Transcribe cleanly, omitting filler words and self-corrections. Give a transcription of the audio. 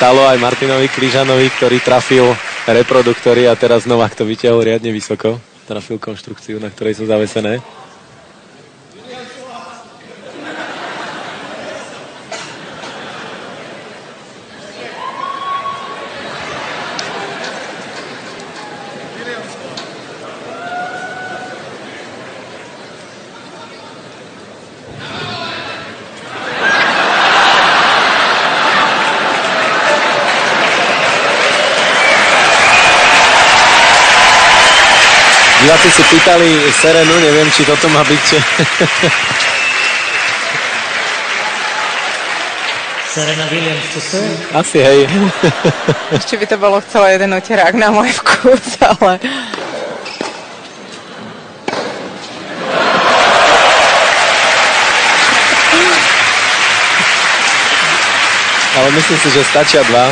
stalo aj Martinovi Kližanovi, ktorý trafil reproduktory a teraz Novák to vyťahol riadne vysoko. Trafil konštrukciu, na ktorej sú zavesené. Diváci si pýtali Serenu, neviem, či toto má byť... Serena Williams to serve. Asi, hej. Ešte by to bolo chcelo jeden uterák na môj vkus, ale... Ale myslím si, že stačia dva.